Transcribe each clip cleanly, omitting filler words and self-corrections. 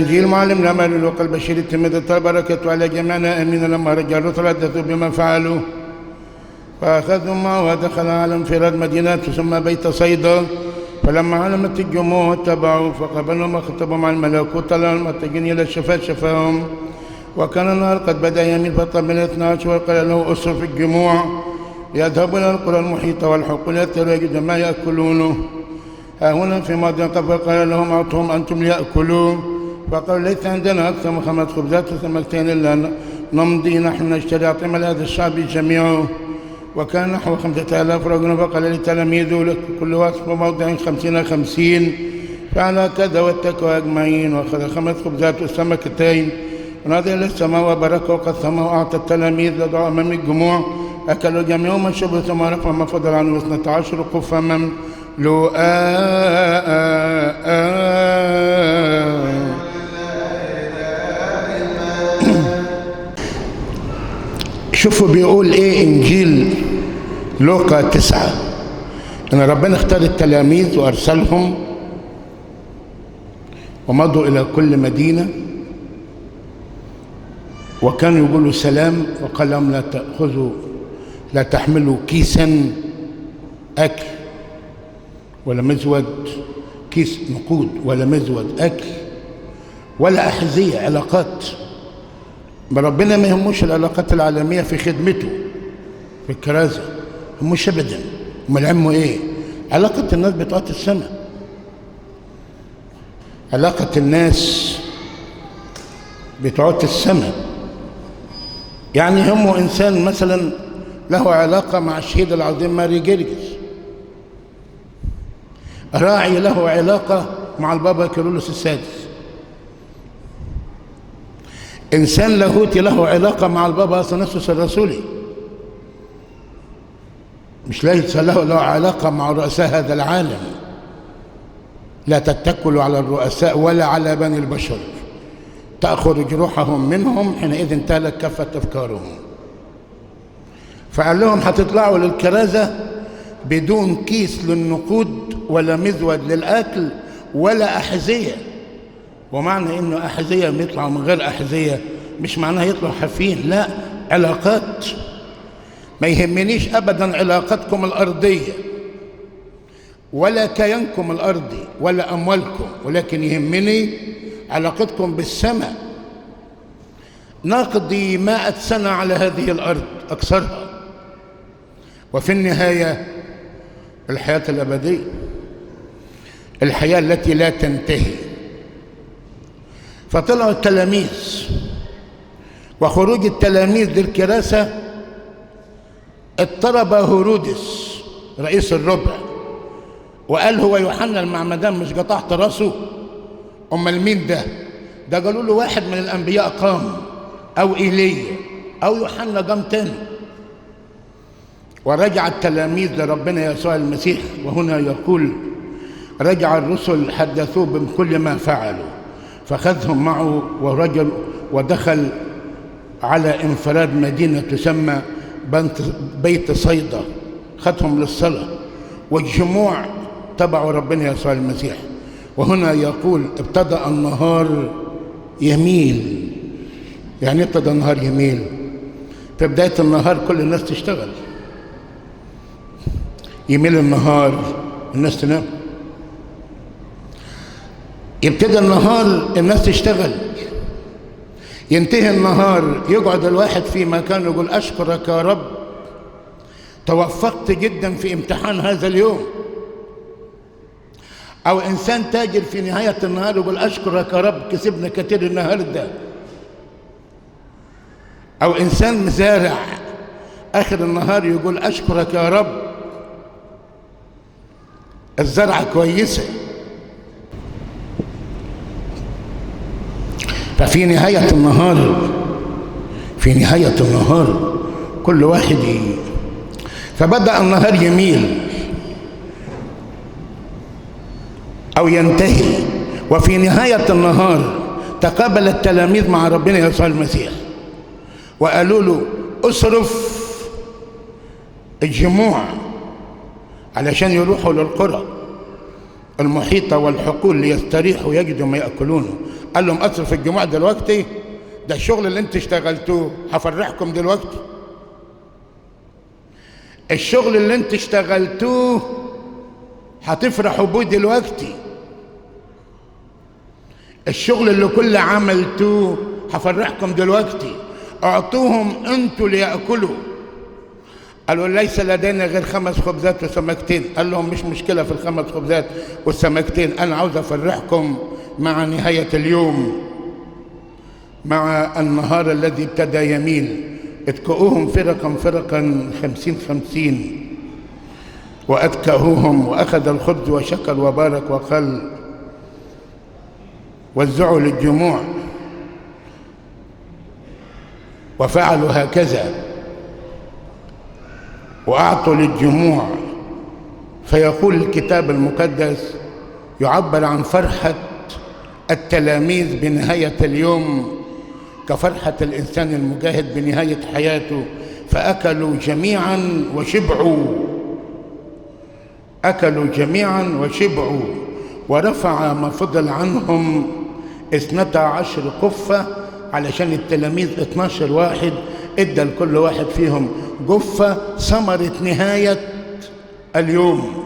إنجيل معلمنا مال لوقا البشير التلميذ البركة على جميعنا آمين. لما رجع الرسل حدثوا بما فعلوا فأخذوا معه ودخل على انفراد مدينة ثم بيت صيدا. فلما علمت الجموع اتبعوا فقبلوا ما خطبوا مع الملكوت لهم متجين إلى الشفاة شفاهم. وكان النهار قد بدأ يميل فطمن 12 وقال له أسر في الجموع يذهبوا إلى القرى المحيطة والحقول يجدوا ما يأكلونه. ها هنا في موضع قبل قال لهم أعطهم أنتم ليأكلوا. فقالوا ليس عندنا أكثر من 5 خبزات وسمكتين إلا نمضي نحن نشتري أطعمة لهذا الشعب جميعه. وكان نحو 5000 رجل. فقال لتلاميذه كل واحد موضع 50 فعلى كذا واتكوا أجمعين. وأخذ 5 خبزات وسمكتين ونادى إلى السماء وبارك وقسمه وأعطى التلاميذ لدعوا أمام الجموع. أكلوا جميعهم وشربوا ثم رفعوا ما فضل عنه 12 قفا مملوءا. شوفوا بيقول ايه انجيل لوقا 9 ان ربنا اختار التلاميذ وارسلهم ومضوا الى كل مدينه وكانوا يقولوا سلام. وقال لهم لا تحملوا كيسا اكل ولا مزود كيس نقود ولا مزود اكل ولا احذيه. علاقات ربنا ما يهموش العلاقات العالميه في خدمته في الكرازه، يهموش ابدا. امال يهمه ايه؟ علاقه الناس بتوع السماء، علاقه الناس بتوع السماء. يعني يهمه انسان مثلا له علاقه مع الشهيد العظيم ماري جرجس، راعي له علاقه مع البابا كيرلس السادس، إنسان لاهوتي له علاقة مع البابا أثناسيوس الرسولي، مش ليس له علاقة مع رؤساء هذا العالم. لا تتكلوا على الرؤساء ولا على بني البشر تأخذ جروحهم منهم حينئذ تهلك كافة أفكارهم. فقال لهم هتطلعوا للكرازة بدون كيس للنقود ولا مزود للأكل ولا أحذية. ومعنى انه احذيه يطلعوا من غير احذيه مش معناه يطلعوا حافين، لا، علاقات. ما يهمنيش ابدا علاقتكم الارضيه ولا كيانكم الارضي ولا اموالكم، ولكن يهمني علاقتكم بالسماء. نقضي 100 سنه على هذه الارض اكثرها، وفي النهايه الحياه الابديه، الحياه التي لا تنتهي. فطلعوا التلاميذ، وخروج التلاميذ للكراسة اضطرب هيرودس رئيس الربع وقال هو يوحنا المعمدان مش قطعت راسه؟ امال مين ده؟ ده قالوا له واحد من الانبياء قام او ايليا او يوحنا قام تاني. ورجع التلاميذ لربنا يسوع المسيح، وهنا يقول رجع الرسل حدثوه بكل ما فعلوا. فأخذهم معه ورجل ودخل على انفراد مدينة تسمى بيت صيدا، خدهم للصلاة والجموع تبعوا ربنا يسوع المسيح. وهنا يقول ابتدأ النهار يميل. يعني ابتدأ النهار يميل؟ في بداية النهار كل الناس تشتغل، يميل النهار الناس تنام. يبتدي النهار الناس تشتغل، ينتهي النهار يقعد الواحد في مكانه يقول أشكرك يا رب توفقت جدا في امتحان هذا اليوم. أو إنسان تاجر في نهاية النهار يقول أشكرك يا رب كسبنا كتير النهارده. أو إنسان مزارع آخر النهار يقول أشكرك يا رب الزرعة كويسة. ففي نهاية النهار كل واحد فبدأ النهار يميل أو ينتهي. وفي نهاية النهار تقابل التلاميذ مع ربنا يسوع المسيح وقالوا له اصرف الجموع علشان يروحوا للقرى المحيطة والحقول ليستريحوا يجدوا ما يأكلونه. قال لهم أصرف الجموع دلوقتي؟ ده الشغل اللي انت اشتغلتوه هفرحكم دلوقتي. الشغل اللي انت اشتغلتوه هتفرحوا بيه دلوقتي. الشغل اللي كل عملتوه هفرحكم دلوقتي. اعطوهم انتوا ليأكلوا. قالوا ليس لدينا غير 5 خبزات وسمكتين. قال لهم مش مشكلة في ال5 خبزات والسمكتين، أنا عاوز أفرحكم مع نهاية اليوم، مع النهار الذي ابتدى يميل. اتكؤوهم فرقا فرقا 50 وأتكأوهم، وأخذ الخبز وشكر وبارك وقال وزعوا للجموع، وفعلوا هكذا وأعطوا للجموع. فيقول الكتاب المقدس يعبر عن فرحة التلاميذ بنهاية اليوم كفرحة الإنسان المجاهد بنهاية حياته. فأكلوا جميعا وشبعوا، أكلوا جميعا وشبعوا، ورفع ما فضل عنهم 12 قفة، علشان التلاميذ 12 واحد، ادى لكل واحد فيهم جفة ثمرة نهاية اليوم.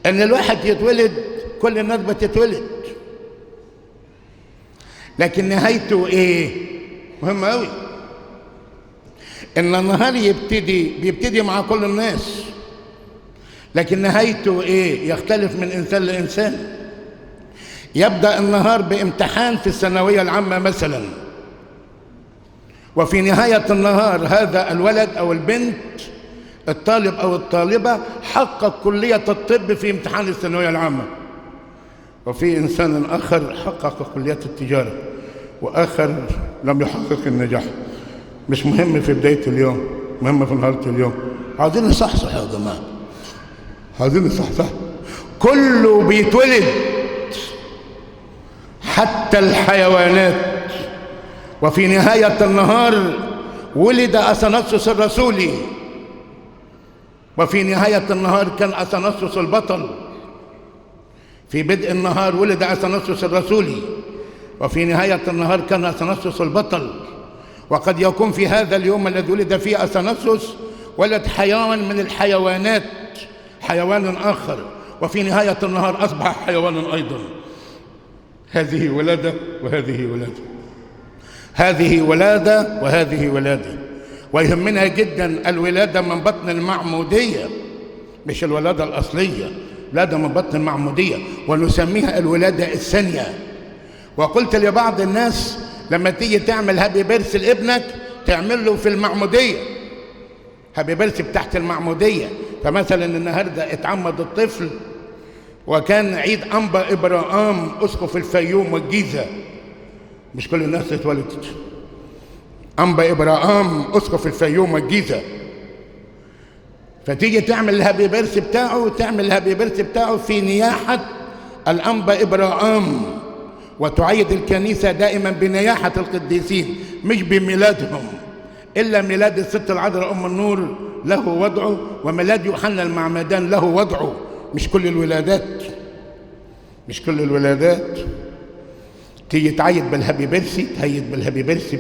ان الواحد يتولد، كل الناس بتتولد، لكن نهايته ايه؟ مهم قوي. ان النهار بيبتدي مع كل الناس، لكن نهايته ايه؟ يختلف من انسان لانسان. يبدأ النهار بامتحان في الثانوية العامة مثلا، وفي نهاية النهار هذا الولد أو البنت، الطالب أو الطالبة، حقق كلية الطب في امتحان الثانوية العامة. وفي إنسان آخر حقق كلية التجارة، وآخر لم يحقق النجاح. مش مهم في بداية اليوم، مهم في نهاية اليوم. عايزين نصحصح يا جماعة، عايزين نصحصح. كله بيتولد، حتى الحيوانات. وفي نهاية النهار ولد أثناسيوس الرسولي، وفي نهاية النهار كان أثناسيوس البطل. في بدء النهار ولد أثناسيوس الرسولي، وفي نهاية النهار كان أثناسيوس البطل. وقد يكون في هذا اليوم الذي ولد فيه أثناسيوس ولد حيوان من الحيوانات، حيوان آخر، وفي نهاية النهار أصبح حيوانا أيضا. هذه ولادة وهذه ولادة، هذه ولادة وهذه ولادة. ويهمنا جدا الولادة من بطن المعمودية، مش الولادة الأصلية، ولادة من بطن المعمودية، ونسميها الولادة الثانية. وقلت لبعض الناس لما تيجي تعمل هابي بيرث لابنك تعمل له في المعمودية، هابي بيرث بتاعت المعمودية. فمثلا النهارده اتعمد الطفل، وكان عيد أنبا إبراهام أسقف الفيوم والجيزة، مش كل الناس اتولدت. أنبا إبراهام أسقف الفيوم والجيزة. فتيجي تعمل الهابي بيرث بتاعه، تعمل الهابي بيرث بتاعه في نياحة الأنبا إبراهام، وتعيد الكنيسة دائما بنياحة القديسين مش بميلادهم، إلا ميلاد الست العذراء أم النور له وضعه، وميلاد يوحنا المعمدان له وضعه. مش كل الولادات، مش كل الولادات تيجي تعيد بالهابي بيرث، تهيد بالهابي بيرث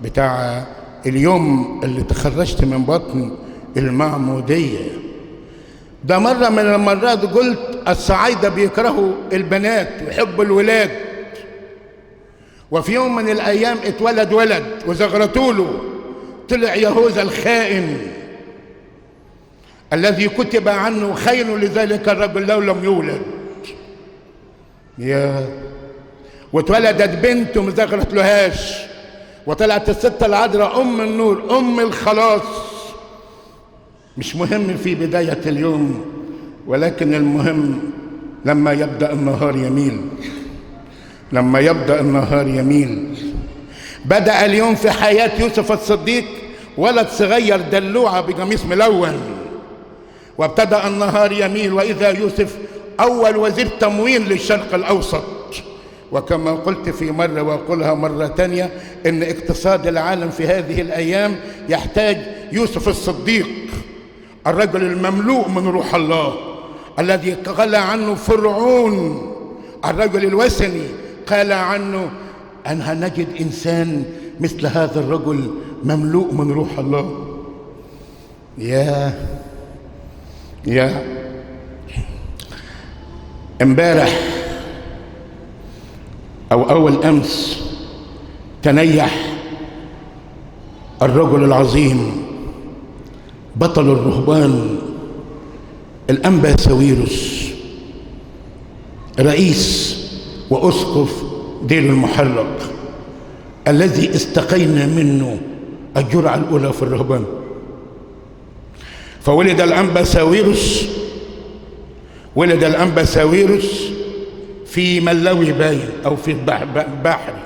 بتاع اليوم اللي تخرجت من بطن المعمودية. ده مرة من المرات قلت الصعايدة بيكرهوا البنات ويحبوا الولاد، وفي يوم من الأيام اتولد ولد وزغرتوله، طلع يهوذا الخائن الذي كتب عنه خير لذلك الرجل لو لم يولد. واتولدت بنت وما زغرتلهاش، وطلعت الست العذراء أم النور، أم الخلاص. مش مهم في بداية اليوم، ولكن المهم لما يبدأ النهار يميل، لما يبدأ النهار يميل. بدأ اليوم في حياة يوسف الصديق، ولد صغير دلوعة بقميص ملون، وابتدأ النهار يميل، وإذا يوسف أول وزير تموين للشرق الأوسط. وكما قلت في مرة وأقولها مرة تانية، إن اقتصاد العالم في هذه الأيام يحتاج يوسف الصديق، الرجل المملوء من روح الله، الذي قال عنه فرعون الرجل الوثني، قال عنه أنها نجد إنسان مثل هذا الرجل مملوء من روح الله. يا امبارح أو أول أمس تنيح الرجل العظيم بطل الرهبان الأنبا ساويرس، رئيس وأسقف دير المحرق، الذي استقينا منه الجرعة الأولى في الرهبان. فولد الأنبا ساويرس في ملوي باين أو في بحري،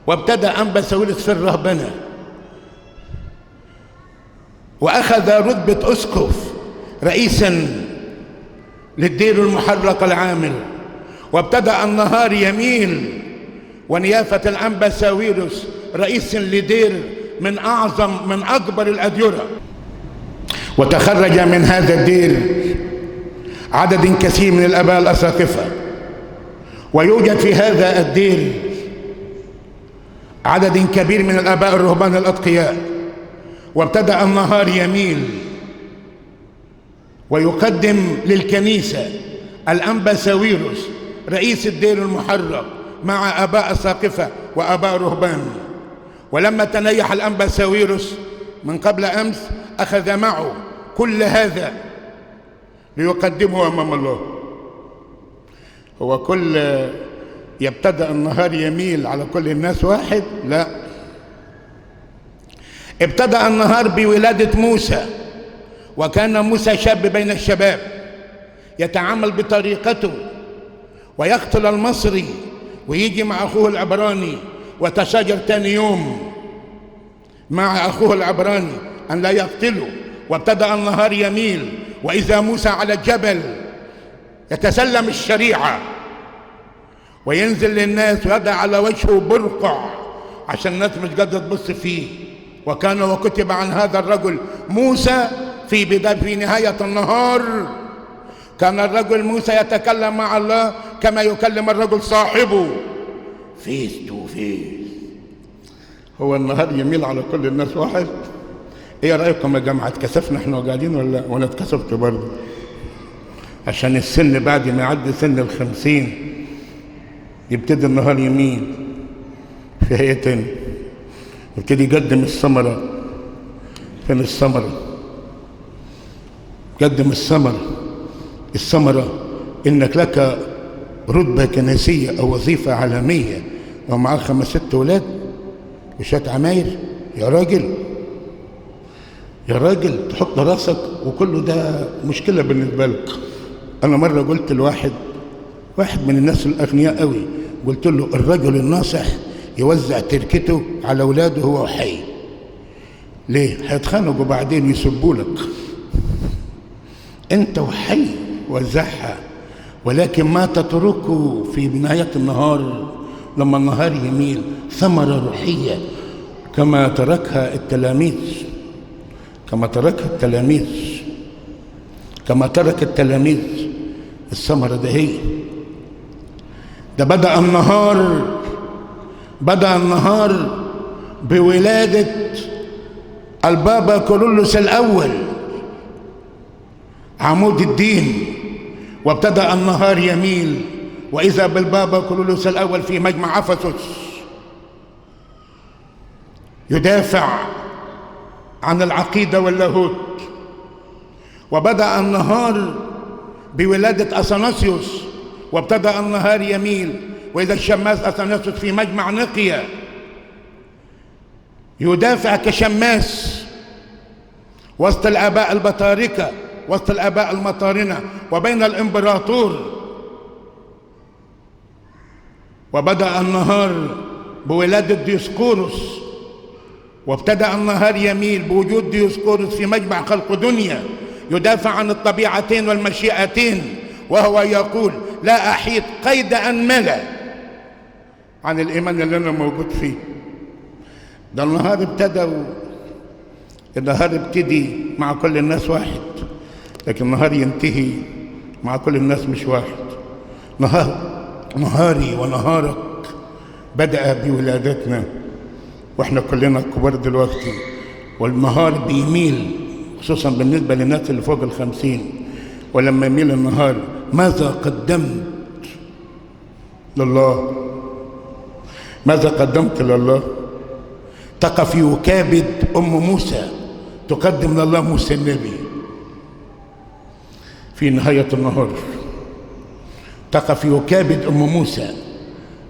وابتدأ أنبا ساويرس في الرهبنة، وأخذ رتبة أسقف رئيسا للدير المحرق العامل، وابتدأ النهار يميل ونيافة الأنبا ساويرس رئيس لدير من أكبر الأديرة. وتخرج من هذا الدير عدد كثير من الآباء الأساقفة، ويوجد في هذا الدير عدد كبير من الآباء الرهبان الأتقياء. وابتدأ النهار يميل ويقدم للكنيسة الأنبا ساويرس رئيس الدير المحرق مع آباء أساقفة وآباء رهبان. ولما تنيح الأنبا ساويرس من قبل أمس أخذ معه كل هذا ليقدمه أمام الله. هو كل يبتدأ النهار يميل على كل الناس واحد؟ لا، ابتدأ النهار بولادة موسى، وكان موسى شاب بين الشباب يتعامل بطريقته ويقتل المصري ويجي مع أخوه العبراني وتشاجر تاني يوم مع أخوه العبراني أن لا يقتله. وابتدأ النهار يميل وإذا موسى على الجبل يتسلم الشريعة وينزل للناس ويضع على وجهه برقع عشان الناس مش قادرة تبص فيه. وكان وكتب عن هذا الرجل موسى في نهاية النهار كان الرجل موسى يتكلم مع الله كما يكلم الرجل صاحبه فيس تو فيس. هو النهار يميل على كل الناس واحد. ايه رأيكم يا جماعة؟ اتكسفنا احنا قاعدين ولا اتكسفت برضه؟ عشان السن بعد ما يعدي سن 50 يبتدي النهار يميل. في ايه تاني؟ يبتدي يقدم الثمرة. فين الثمرة؟ قدم الثمرة انك لك رتبة كنسية او وظيفة عالمية ومعاك 5 6 ولاد وشات عماير. يا راجل تحط راسك وكله ده مشكلة بالنسبة لك. انا مرة قلت لواحد من الناس الاغنياء قوي، قلت له الرجل الناصح يوزع تركته على اولاده هو حي. ليه؟ هيتخانقوا بعدين يسبوا لك. انت وحي وزعها، ولكن ما تتركه في نهاية النهار لما النهار يميل ثمرة روحية كما ترك التلاميذ الثمرة ده هي. ده بدأ النهار بولادة البابا كورولوس الأول عمود الدين. وابتدأ النهار يميل وإذا بالبابا كورولوس الأول في مجمع أفسس يدافع عن العقيدة واللاهوت. وبدأ النهار بولادة أثناسيوس وابتدأ النهار يميل وإذا الشماس أثناسيوس في مجمع نقيا يدافع كشماس وسط الآباء البطاركة وسط الآباء المطارنة وبين الإمبراطور. وبدأ النهار بولادة ديوسكوروس وابتدأ النهار يميل بوجود ديوسكوروس في مجمع خلق دنيا يدافع عن الطبيعتين والمشيئتين، وهو يقول لا أحيط قيد أنملة عن الإيمان اللي أنا موجود فيه. ده النهار ابتدي مع كل الناس واحد، لكن النهار ينتهي مع كل الناس مش واحد. نهاري ونهارك بدأ بولادتنا، واحنا كلنا كبار دلوقتي، والنهار بيميل خصوصا بالنسبة للناس اللي فوق 50، ولما يميل النهار ماذا قدمت لله؟ ماذا قدمت لله؟ تقف يكابد أم موسى تقدم لله موسى النبي في نهاية النهار، تقف يكابد أم موسى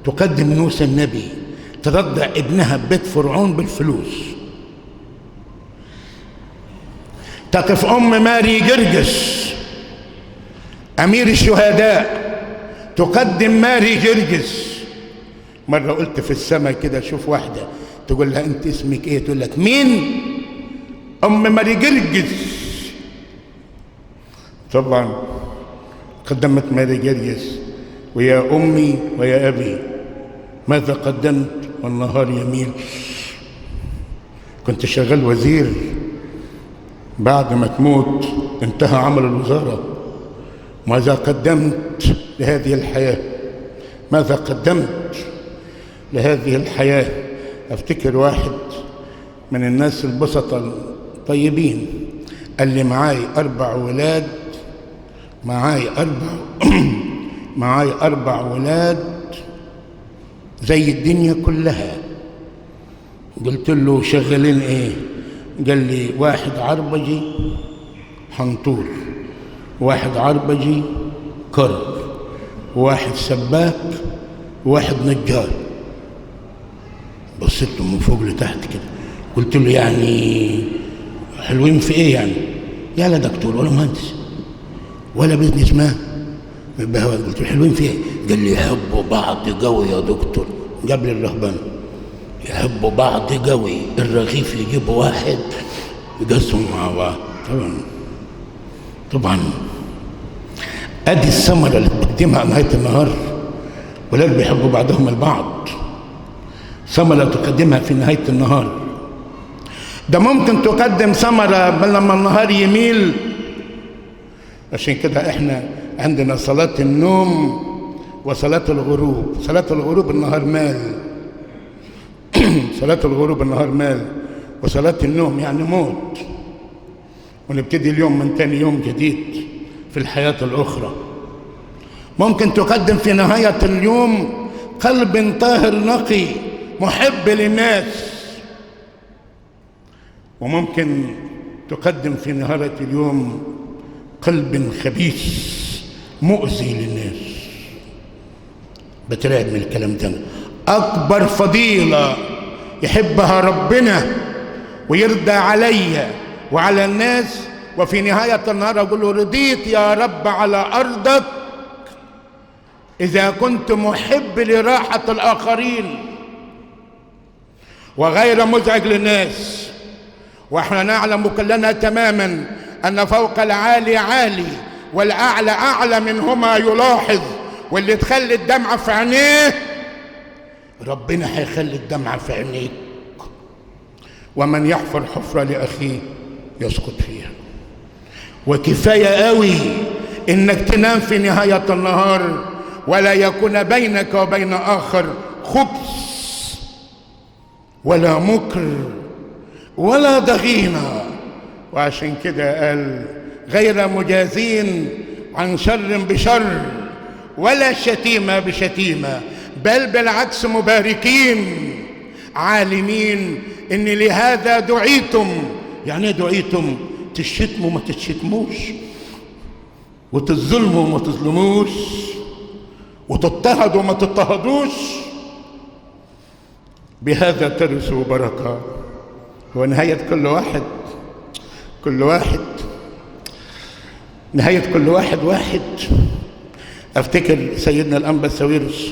تقدم موسى النبي ترضع ابنها ببيت فرعون بالفلوس. تقف أم ماري جرجس أمير الشهداء تقدم ماري جرجس. مرة قلت في السماء كده شوف واحدة تقول لها أنت اسمك إيه؟ تقول لك مين؟ أم ماري جرجس. طبعا قدمت ماري جرجس ويا أمي ويا أبي ماذا قدمت والنهار يميل. كنت شغال وزير، بعد ما تموت انتهى عمل الوزارة. ماذا قدمت لهذه الحياة؟ ماذا قدمت لهذه الحياة؟ افتكر واحد من الناس البسطة الطيبين قال لي معاي 4 ولاد، معاي 4 ولاد زي الدنيا كلها. قلت له شغالين ايه؟ قال لي 1 عربجي حنطور، 1 عربجي كرب، 1 سباك، 1 نجار. بصيت له من فوق لتحت كده، قلت له يعني حلوين في ايه يعني؟ يا لا دكتور ولا مهندس ولا بزنس مان. قلت له حلوين في ايه؟ قال لي يحبوا بعض قوي يا دكتور. قبل الرهبان يحبوا بعض قوي، الرغيف يجيبوا واحد يقسموا مع بعض. طبعا ادي الثمره اللي بتقدمها نهايه النهار. ولاد بيحبوا بعضهم البعض، ثمره تقدمها في نهايه النهار. ده ممكن تقدم ثمره لما النهار يميل. عشان كده احنا عندنا صلاه النوم وصلاه الغروب. صلاه الغروب النهار مال، صلاه الغروب النهار مال، وصلاه النوم يعني موت، ونبتدي اليوم من تاني يوم جديد في الحياة الأخرى. ممكن تقدم في نهاية اليوم قلب طاهر نقي محب للناس، وممكن تقدم في نهاية اليوم قلب خبيث مؤذي للناس. بترعب من الكلام ده. أكبر فضيلة يحبها ربنا ويرضى عليا وعلى الناس، وفي نهاية النهار أقول له رضيت يا رب على أرضك إذا كنت محب لراحة الآخرين وغير مزعج للناس. وإحنا نعلم كلنا تماما أن فوق العالي عالي والأعلى أعلى منهما يلاحظ. واللي تخلي الدمعة في عينيه ربنا هيخلي الدمعة في عينيك. ومن يحفر حفرة لأخيه يسقط فيها. وكفاية قوي إنك تنام في نهاية النهار ولا يكون بينك وبين آخر خبث ولا مكر ولا ضغينة. وعشان كده قال غير مجازين عن شر بشر ولا شتيمة بشتيمة، بل بالعكس مباركين عالمين إن لهذا دعيتم. يعني ايه دعيتم؟ تشتموا ما تشتموش، وتظلموا ما تظلموش، وتضطهدوا ما تضطهدوش. بهذا ترثوا بركة. ونهاية كل واحد نهاية كل واحد. افتكر سيدنا الأنبا ساويرس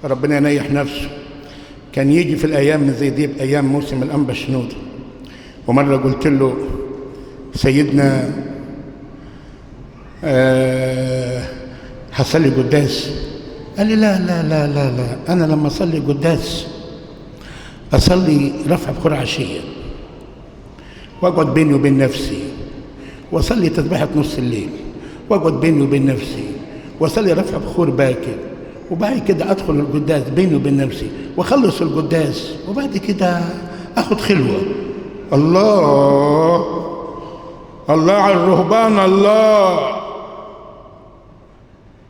ربنا ينيح نفسه كان يجي في الأيام زي دي بأيام موسم الأنبا شنودة. ومرة قلت له سيدنا هصلي قداس. قال لي لا لا لا لا لا، أنا لما أصلي قداس أصلي رفع بخور عشية وأقعد بيني وبين نفسي وأصلي تسبيحة نص الليل واقعد بيني وبين نفسي واصلي رفع بخور باكر، وبعد كده ادخل القداس بيني وبين نفسي واخلص القداس، وبعد كده اخد خلوه. الله الله على الرهبان، الله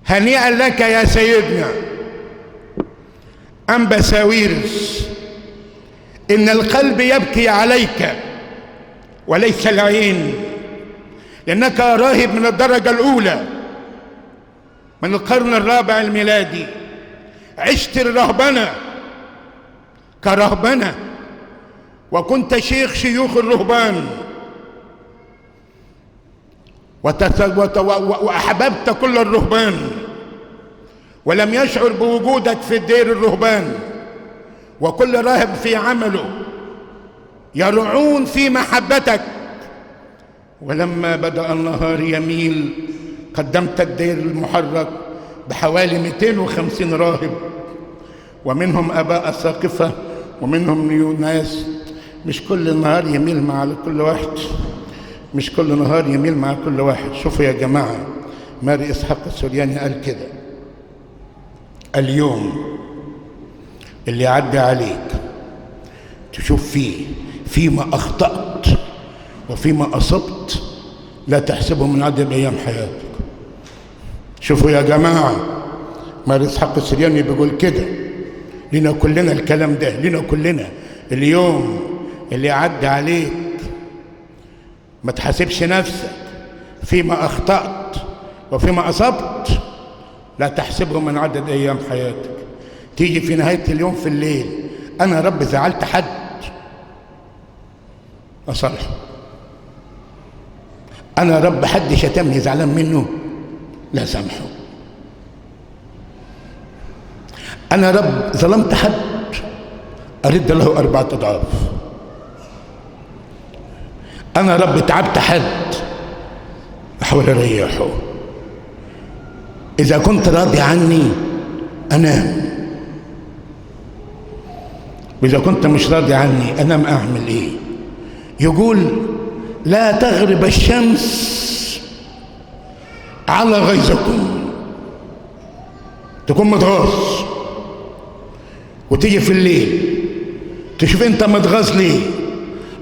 هنيئا لك يا سيدنا أنبا ساويرس، إن القلب يبكي عليك وليس العين، لأنك راهب من الدرجة الأولى من القرن الرابع الميلادي، عشت الرهبنة كرهبنة، وكنت شيخ شيوخ الرهبان، وأحببت كل الرهبان، ولم يشعر بوجودك في دير الرهبان، وكل راهب في عمله يرعون في محبتك. ولما بدأ النهار يميل قدمت الدير المحرق بحوالي 250 راهب، ومنهم آباء أساقفة ومنهم ناس. مش كل نهار يميل مع كل واحد، مش كل نهار يميل مع كل واحد. شوفوا يا جماعة، ماري إسحاق السورياني قال كده: اليوم اللي عدى عليك تشوف فيه فيما أخطأت وفيما أصبت لا تحسبه من عدد أيام حياتك. شوفوا يا جماعة، ماري إسحاق السورياني بيقول كده لنا كلنا، الكلام ده لنا كلنا. اليوم اللي عدى عليك ما تحاسبش نفسك فيما أخطأت وفيما أصبت لا تحسبه من عدد أيام حياتك. تيجي في نهاية اليوم في الليل: أنا رب زعلت حد أصلحه، أنا رب حد شتمني زعلان منه لا سامحه، أنا رب ظلمت حد أرد له 4 أضعاف، أنا رب تعبت حد أحاول أريحه. إذا كنت راضي عني أنام، وإذا كنت مش راضي عني أنام. أعمل إيه؟ يقول: لا تغرب الشمس على غيظكم. تكون متغاظ وتيجي في الليل تشوف أنت متغاظ ليه.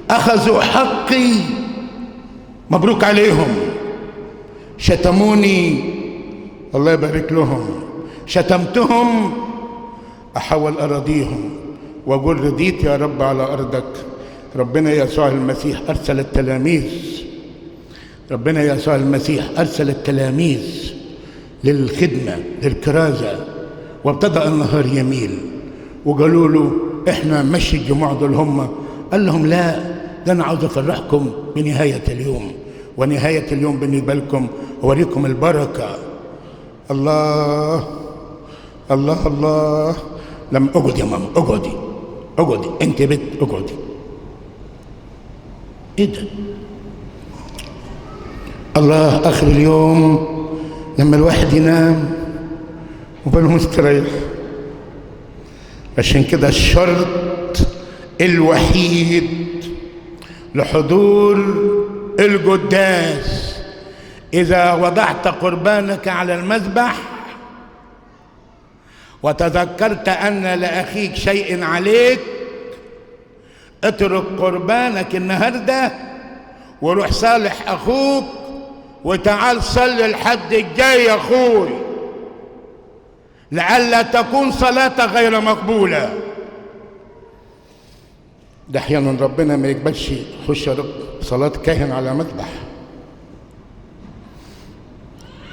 أخذوا حقي، مبروك عليهم. شتموني، الله يبارك لهم. شتمتهم، أحاول أراضيهم وأقول: رضيت يا رب على أرضك. ربنا يسوع المسيح أرسل التلاميذ، ربنا يسوع المسيح أرسل التلاميذ للخدمة للكرازة، وابتدأ النهار يميل، وقالوا له: إحنا مشي الجماعة دول هم. قال لهم: لا، ده أنا عاوز أفرحكم بنهاية اليوم، ونهاية اليوم بالنسبة لكم أوريكم البركة. الله الله الله. لما اقعد يا ماما، اقعدي اقعدي، انت بنت اقعدي. ايه ده؟ الله، اخر اليوم لما الواحد ينام وباله مستريح. عشان كده الشرط الوحيد لحضور القداس: إذا وضعت قربانك على المذبح وتذكرت أن لأخيك شيء عليك، اترك قربانك النهارده وروح صالح أخوك وتعال صلي الحد الجاي يا أخوي، لئلا تكون صلاة غير مقبولة. ده أحيانا ربنا ما يقبلش خش صلاة كاهن على مذبح.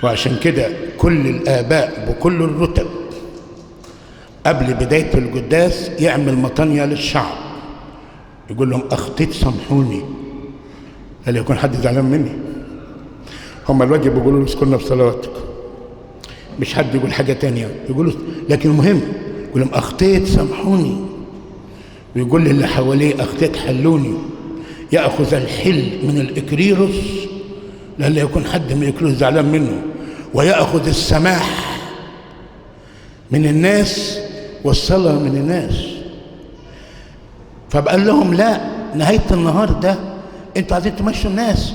وعشان كده كل الآباء بكل الرتب قبل بداية القداس يعمل مطانية للشعب، يقول لهم: أخطيت سامحوني، هل يكون حد زعلان مني؟ هم الواجب يقولوا له: اسكننا بصلواتك، مش حد يقول حاجة تانية، يقولوا. لكن المهم يقول لهم: أخطيت سامحوني، ويقول للي حواليه: أخطيت حلوني. يأخذ الحل من الإكريروس لألا يكون حد من الإكريروس زعلان منه، ويأخذ السماح من الناس والصلاة من الناس. فبقال لهم: لا، نهاية النهار ده انتوا عايزين تمشوا الناس،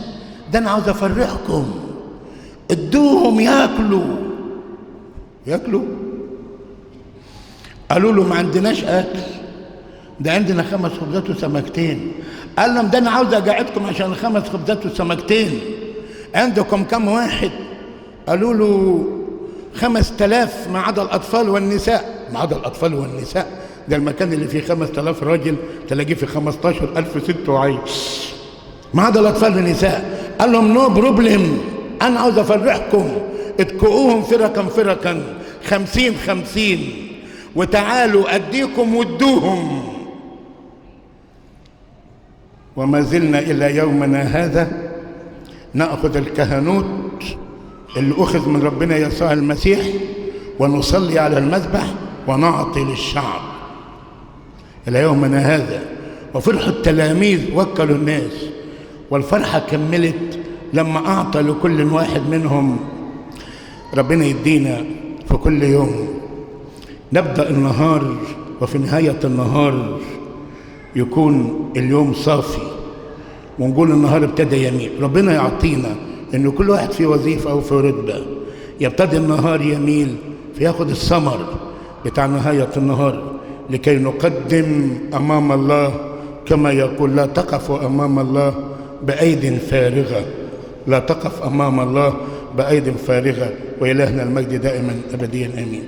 ده انا عاوز افرحكم. ادوهم ياكلوا. قالوا له ما عندناش اكل، ده عندنا 5 خبزات وسمكتين. قال لهم ده انا عاوز اقعدكم عشان 5 خبزات وسمكتين. عندكم كم واحد؟ قالوا له 5000 ما عدا الاطفال والنساء. ما عدا الاطفال والنساء؟ ده المكان اللي فيه 5000 راجل تلاقيه في 15000 ست وعيش، ما عدا الاطفال والنساء. قال لهم نو بروبلم، انا عاوز افرحكم، اتكؤوهم فرقا 50 وتعالوا اديكم وادوهم. وما زلنا الى يومنا هذا ناخذ الكهنوت اللي اخذ من ربنا يسوع المسيح ونصلي على المذبح ونعطي للشعب الى يومنا هذا. وفرحوا التلاميذ وكلوا الناس، والفرحه كملت لما اعطى لكل واحد منهم. ربنا يدينا في كل يوم نبدا النهار وفي نهايه النهار يكون اليوم صافي ونقول النهار ابتدى يميل. ربنا يعطينا ان كل واحد في وظيفه او في رتبه يبتدي النهار يميل فياخد الثمر بتاع نهايه النهار، لكي نقدم امام الله كما يقول لا تقف امام الله بايد فارغه. لا تقف امام الله بايد فارغه. والهنا المجد دائما ابديا امين.